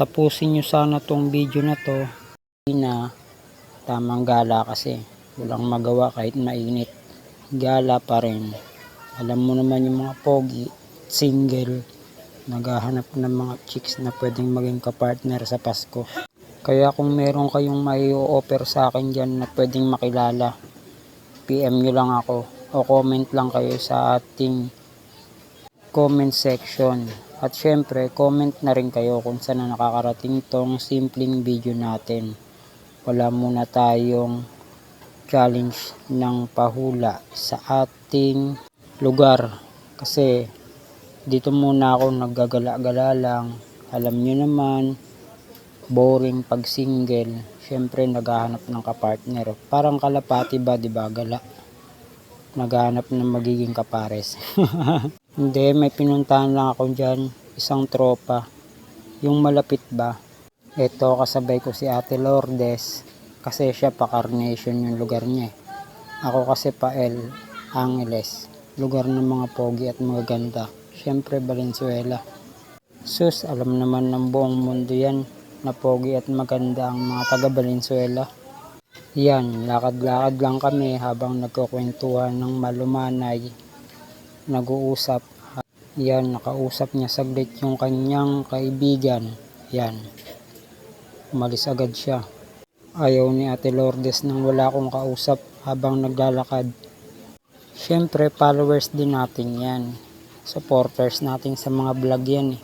Tapusin nyo sana tong video na to. Na tamang gala kasi. Walang magawa kahit mainit. Gala pa rin. Alam mo naman yung mga pogi, single, naghahanap ng mga chicks na pwedeng maging kapartner sa Pasko. Kaya kung meron kayong may offer sa akin dyan na pwedeng makilala, PM nyo lang ako o comment lang kayo sa ating comment section. At syempre, comment na rin kayo kung saan na nakakarating tong simpleng video natin. Wala muna tayong challenge ng pahula sa ating lugar. Kasi dito muna ako naggagala-gala lang. Alam nyo naman, boring pag single. Syempre, naghahanap ng kapartner. Parang kalapati ba, diba? Gala. Naghahanap ng magiging kapares. Hindi, may pinuntahan lang ako dyan, isang tropa. Yung malapit ba? Ito, kasabay ko si Ate Lourdes, kasi siya pa Carnation yung lugar niya. Ako kasi pa El Angeles, lugar ng mga pogi at mga ganda. Siyempre Valenzuela. Sus, alam naman ng buong mundo yan, na pogi at maganda ang mga taga Valenzuela. Yan, lakad-lakad lang kami habang nagkukwentuhan ng malumanay. Nag-uusap. Yan, nakausap niya saglit yung kanyang kaibigan. Yan, umalis agad siya. Ayaw ni Ate Lourdes nang wala akong kausap habang naglalakad. Syempre, followers din natin yan. Supporters natin sa mga vlog yan eh.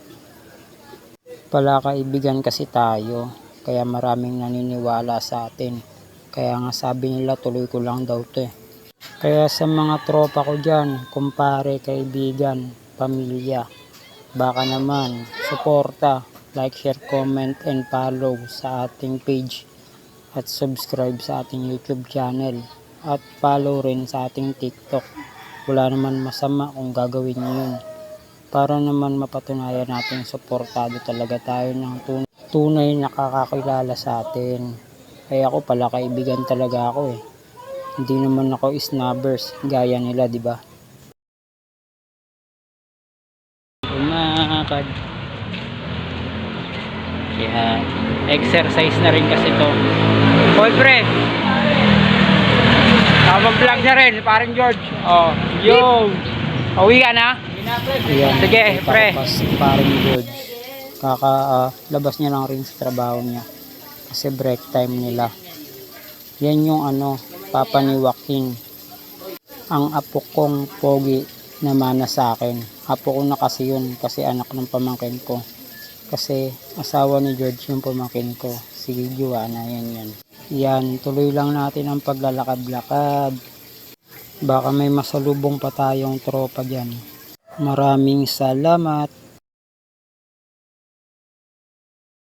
Pala kaibigan kasi tayo, kaya maraming naniniwala sa atin. Kaya nga sabi nila tuloy ko lang daw to eh. Kaya sa mga tropa ko dyan, kumpare, kaibigan, pamilya, baka naman, suporta, like, share, comment, and follow sa ating page at subscribe sa ating YouTube channel at follow rin sa ating TikTok. Wala naman masama kung gagawin nyo yun para naman mapatunayan natin suportado talaga tayo ng tunay nakakakilala sa atin. Ay ako pala kaibigan talaga ako eh. Hindi naman ako snubbers gaya nila, di ba? Umakad. Yan. Exercise na rin kasi to. Hoy pre. Mag-vlog na rin, parang George. Oh, yo. Uwi ka na? Yan. Sige, pre. Parang George. Labas niya lang rin sa trabaho niya. Kasi break time nila. Yan yung papa ni Joaquin. Ang apo kong pogi na mana sa akin. Apo ko na kasi yun, kasi anak ng pamangkin ko. Kasi asawa ni George yung pamangkin ko. Sige, Joanna, yan. Yan, tuloy lang natin ang paglalakad-lakad. Baka may masalubong pa tayong tropa dyan. Maraming salamat.